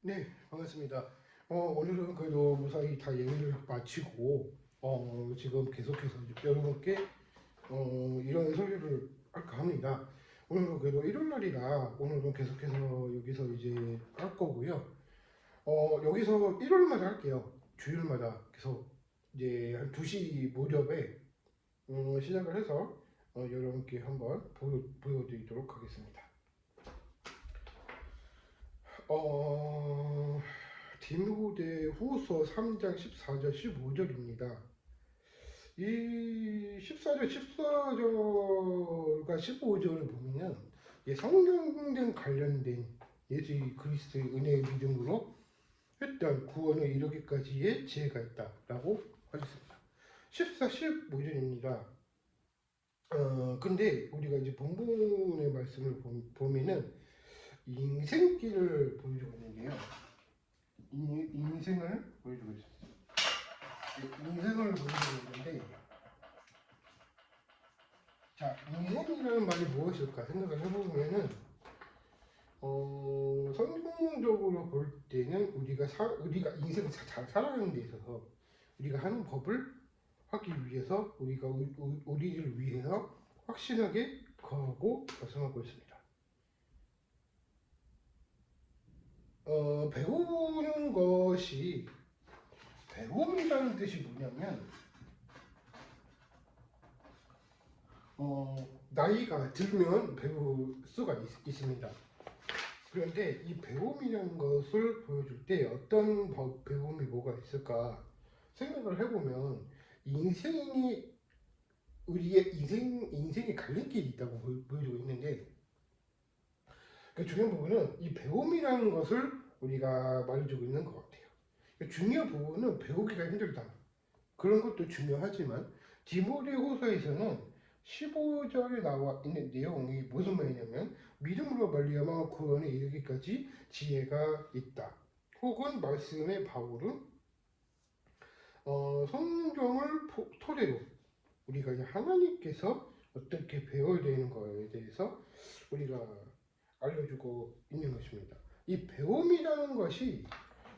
네, 반갑습니다. 오늘은 그래도 무사히 다 예매를 마치고, 지금 계속해서 여러분께, 이런 소개를 할까 합니다. 오늘은 그래도 일요일 날이라, 오늘은 계속해서 여기서 이제 할 거고요. 여기서 일요일마다 할게요. 주일마다 계속 이제 한 2시 무렵에, 시작을 해서, 여러분께 한번 보여드리도록 하겠습니다. 어, 디모데 후서 3장 14절 15절입니다. 이 14절, 14절과 15절을 보면 성경 관련된 예수 그리스도의 은혜의 믿음으로 했던 구원을 이루기까지의 지혜가 있다라고 하셨습니다. 14, 15절입니다. 근데 우리가 이제 본문의 말씀을 보면은 인생길을 보여주고 있는데요. 인생을 보여주고 있습니다. 인생을 보여주고 있는데, 자, 인생이라는 말이 무엇일까 생각을 해보면은, 성경적으로 볼 때는 우리가 인생을 잘 살아가는 데 있어서 우리가 하는 법을 하기 위해서 우리를 위해서 확신하게 거하고 말씀하고 있습니다. 배우는 것이 배움이라는 뜻이 뭐냐면 나이가 들면 배울 수가 있습니다. 그런데 이 배움이라는 것을 보여줄 때 어떤 배움이 뭐가 있을까 생각을 해보면 우리의 인생의 갈림길이 있다고 보여주고 있는데, 그 중요한 부분은 이 배움이라는 것을 우리가 말해주고 있는 것 같아요. 중요한 부분은 배우기가 힘들다. 그런 것도 중요하지만 디모데후서에서는 15절에 나와 있는 내용이 무슨 말이냐면 믿음으로 말미암아 구원에 이르기까지 지혜가 있다. 혹은 말씀의 바울은 성경을 토대로 우리가 하나님께서 어떻게 배워야 되는 거에 대해서 우리가 알려주고 있는 것입니다. 이 배움이라는 것이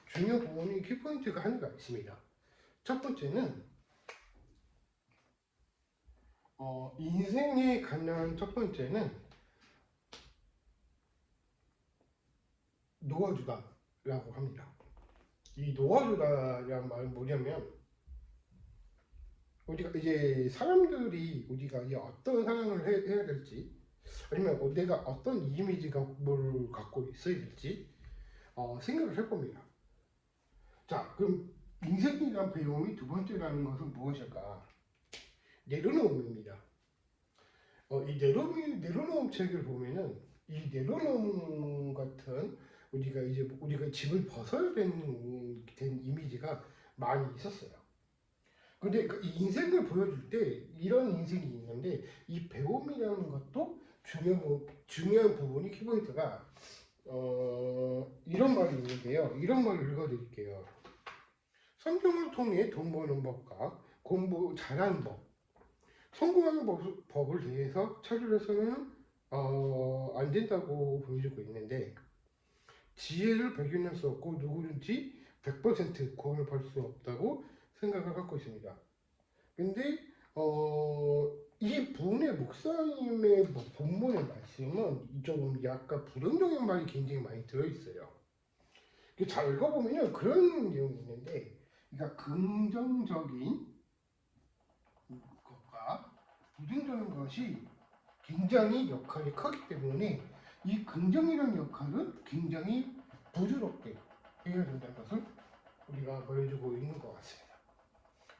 중요한 부분이 키포인트가 하나가 있습니다. 첫 번째는 인생에 관한 첫 번째는 놓아주다라고 합니다. 이 놓아주다라는 말은 뭐냐면 우리가 이제 사람들이 우리가 이제 어떤 상황을 해야 될지 아니면 내가 어떤 이미지가 뭘 갖고 있어야 될지 생각을 해봅니다. 자, 그럼 인생이란 배움이 두 번째라는 것은 무엇일까? 내려놓음입니다. 이 내려놓음 책을 보면은 이 내려놓음 같은 우리가 집을 벗어야 된 이미지가 많이 있었어요. 근데 이 인생을 보여줄 때 이런 인생이 있는데 이 배움이라는 것도 중요한 부분이 키포인트가 이런 말이 있는데요. 이런 말을 읽어드릴게요. 성경을 통해 돈 버는 법과 공부 잘하는 법, 성공하는 법을 대해서 찾으려서는 안 된다고 보여주고 있는데 지혜를 발견할 수 없고 누구든지 100% 구원을 받을 수 없다고 생각을 갖고 있습니다. 근데 이 분의 목사님의 본문의 말씀은 좀 약간 부정적인 말이 굉장히 많이 들어있어요. 잘 읽어보면 그런 내용이 있는데, 그러니까 긍정적인 것과 부정적인 것이 굉장히 역할이 크기 때문에 이 긍정이라는 역할은 굉장히 부드럽게 해야 된다는 것을 우리가 보여주고 있는 것 같습니다.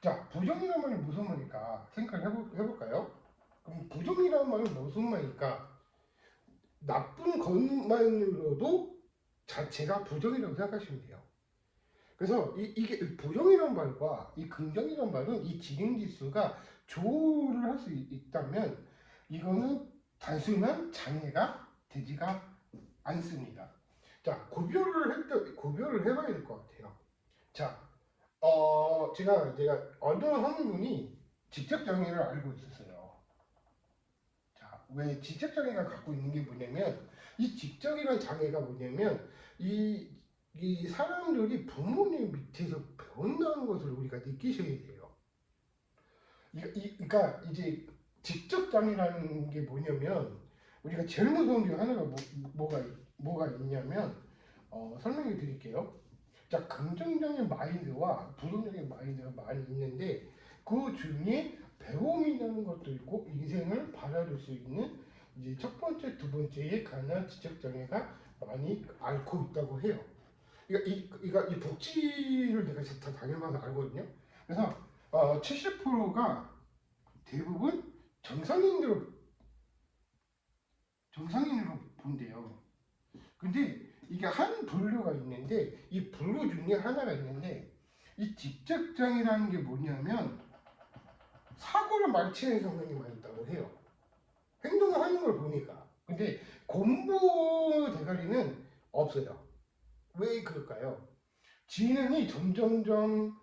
자, 부정이라는 말은 무슨 말일까 생각을 해볼까요? 그럼 부정이라는 말은 무슨 말일까? 나쁜 것만으로도 자체가 부정이라고 생각하시면 돼요. 그래서 이게 부정이라는 말과 이 긍정이라는 말은 이 진행지수가 조율을 할 수 있다면 이거는 단순한 장애가 되지가 않습니다. 자, 구별을 해봐야 될 것 같아요. 자, 제가 어느 한 분이 지적장애를 알고 있었어요. 자, 왜 지적장애가 갖고 있는 게 뭐냐면 이 지적이라는 장애가 뭐냐면 이 이 사람들이 부모님 밑에서 배운다는 것을 우리가 느끼셔야 돼요. 그러니까 이제 직접장애라는 게 뭐냐면 우리가 제일 무서운 게 하나가 뭐가 있냐면 설명해 드릴게요. 자, 긍정적인 마인드와 부정적인 마인드가 많이 있는데 그 중에 배움이라는 것도 있고 인생을 받아들일 수 있는 이제 첫 번째, 두 번째에 관한 지적장애가 많이 앓고 있다고 해요. 이 복지를 내가 다 다녀봐서 알거든요. 그래서 70%가 대부분 정상인으로 본대요. 근데 이게 한 분류가 있는데 이 분류 중에 하나가 있는데 이 직접장애라는 게 뭐냐면 사고를 많이 치는 성향이 많이 있다고 해요. 행동을 하는 걸 보니까. 근데 공부 대가리는 없어요. 왜 그럴까요? 지능이 점점점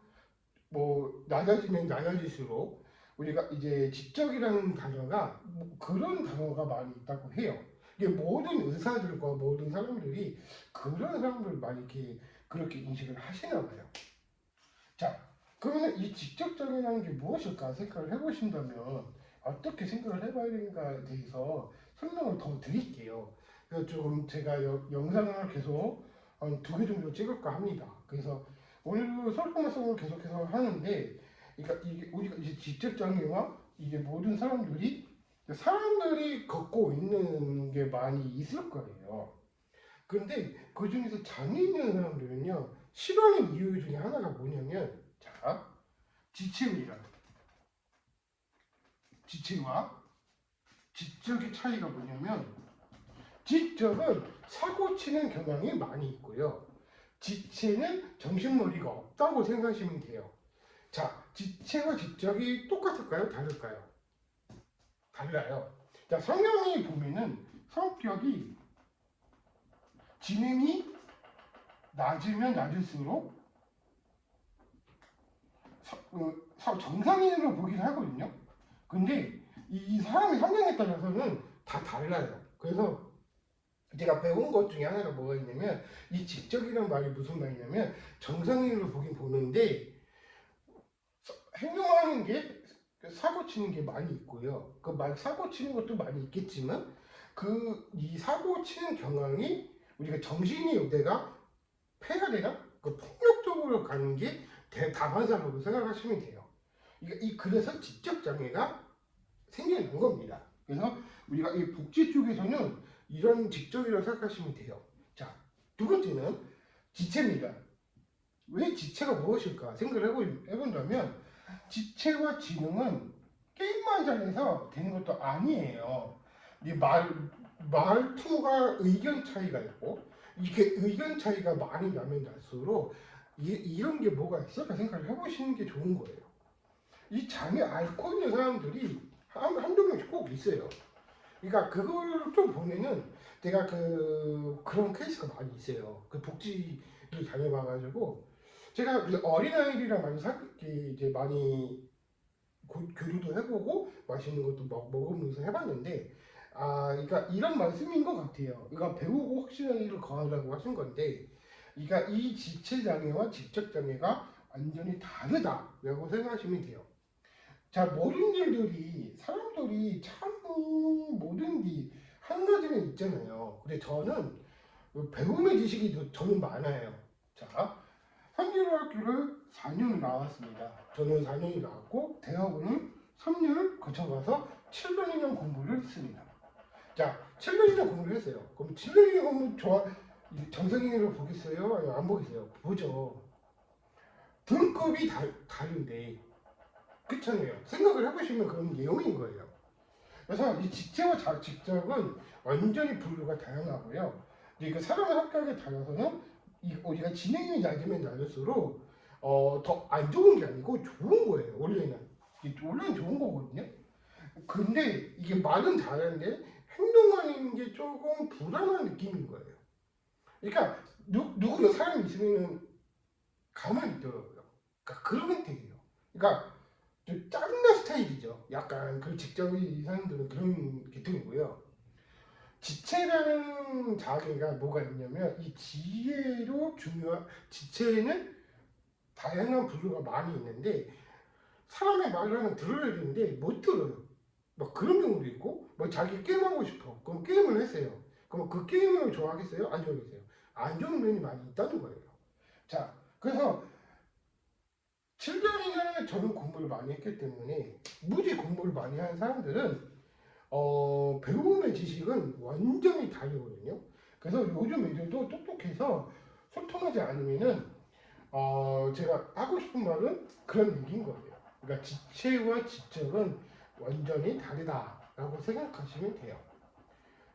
낮아지면 낮아질수록 우리가 이제 지적이라는 단어가 그런 단어가 많이 있다고 해요. 이게 모든 의사들과 모든 사람들이 그런 사람들을 많이 이렇게 그렇게 인식을 하시나 봐요. 자, 그러면 이 직접적이라는 게 무엇일까 생각을 해보신다면 어떻게 생각을 해봐야 되는가에 대해서 설명을 더 드릴게요. 그래서 조금 제가 영상을 계속 한 2개 정도 찍을까 합니다. 그래서 오늘 설명을 계속해서 하는데, 그러니까 이게 우리가 이제 직접장애와 이게 모든 사람들이 겪고 있는 게 많이 있을 거예요. 그런데 그 중에서 장애 있는 사람들은요, 싫어하는 이유 중에 하나가 뭐냐면, 자, 지체입니다. 지체와 지적의 차이가 뭐냐면, 지적은 사고 치는 경향이 많이 있고요. 지체는 정신머리가 없다고 생각하시면 돼요. 자, 지체와 지적이 똑같을까요? 다를까요? 달라요. 자, 성향이 보면은 성격이 지능이 낮으면 낮을수록 정상인으로 보기도 하거든요. 근데 이 사람의 성향에 따라서는 다 달라요. 그래서 제가 배운 것 중에 하나가 뭐가 있냐면 이 지적이란 말이 무슨 말이냐면 정상인으로 보긴 보는데 행동하는 게 사고 치는 게 많이 있고요. 사고 치는 것도 많이 있겠지만 이 사고 치는 경향이 우리가 정신이 내가 폐가 되나? 폭력적으로 가는 게 대다반사라고 생각하시면 돼요. 그래서 지적 장애가 생기는 겁니다. 그래서 우리가 이 복지 쪽에서는 이런 직접이라고 생각하시면 돼요. 자, 두 번째는 지체입니다. 왜 지체가 무엇일까 생각을 해본다면 지체와 지능은 게임만 잘해서 되는 것도 아니에요. 이 말투가 의견 차이가 있고 이게 의견 차이가 많이 나면 날수록 이런 게 뭐가 있을까 생각을 해보시는 게 좋은 거예요. 이 장애 앓고 있는 사람들이 한두 명씩 꼭 있어요. 그러니까 그걸 좀 보면은 내가 그런 케이스가 많이 있어요. 그 복지를 다녀봐가지고 제가 어린아이들이랑 이제 많이 교류도 해보고 맛있는 것도 먹으면서 해봤는데 그러니까 이런 말씀인 것 같아요. 그러니까 배우고 확실한 일을 거하라고 하신 건데, 그러니까 이 지체 장애와 지적 장애가 완전히 다르다라고 생각하시면 돼요. 자, 모든 일들이 사람들이 참 모든 게 한 가지는 있잖아요. 근데 저는 배움의 지식이 저는 많아요. 자, 한국학교를 4년 나왔습니다. 저는 4년이 나왔고 대학원은 3년을 거쳐가서 7년이나 공부를 했습니다. 자, 7년이나 공부를 했어요. 그럼 7년이나 공부 정상인으로 보겠어요? 아니면 안 보겠어요? 보죠. 등급이 다른데 그렇잖아요. 생각을 해보시면 그런 내용인 거예요. 그래서 이 직제와 직접은 완전히 분류가 다양하고요. 그 사람의 합격에 따라서는 우리가 진행이 낮으면 낮을수록 더 안 좋은 게 아니고 좋은 거예요. 원래는 좋은 거거든요. 근데 이게 말은 잘하는데 행동하는 게 조금 불안한 느낌인 거예요. 그러니까 누구나 사람이 있으면 가만히 있더라고요. 그러니까 그런 형태예요. 그러니까 좀 짜증난 스타일이죠. 약간 그 직접의 사람들은 그런 계통이고요. 지체라는 자개가 뭐가 있냐면 이 지혜로 중요한 지체에는 다양한 부류가 많이 있는데 사람의 말을 들어야 되는데 못 들어요. 막 그런 경우도 있고 뭐 자기 게임하고 싶어. 그럼 게임을 했어요. 그럼 그 게임을 좋아하겠어요? 안 좋아하겠어요? 안 좋은 면이 많이 있다는 거예요. 자, 그래서 7년이나 저는 공부를 많이 했기 때문에 무지 공부를 많이 한 사람들은 배움의 지식은 완전히 다르거든요. 그래서 요즘 애들도 똑똑해서 소통하지 않으면은 제가 하고 싶은 말은 그런 얘기인 거예요. 그러니까 지체와 지적은 완전히 다르다라고 생각하시면 돼요.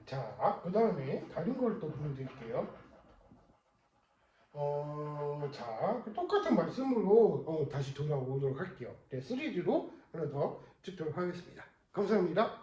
자, 그 다음에 다른 걸 또 보여드릴게요. 자, 똑같은 말씀으로 다시 돌아오도록 할게요. 네, 시리즈로 하나 더 찍도록 하겠습니다. 감사합니다.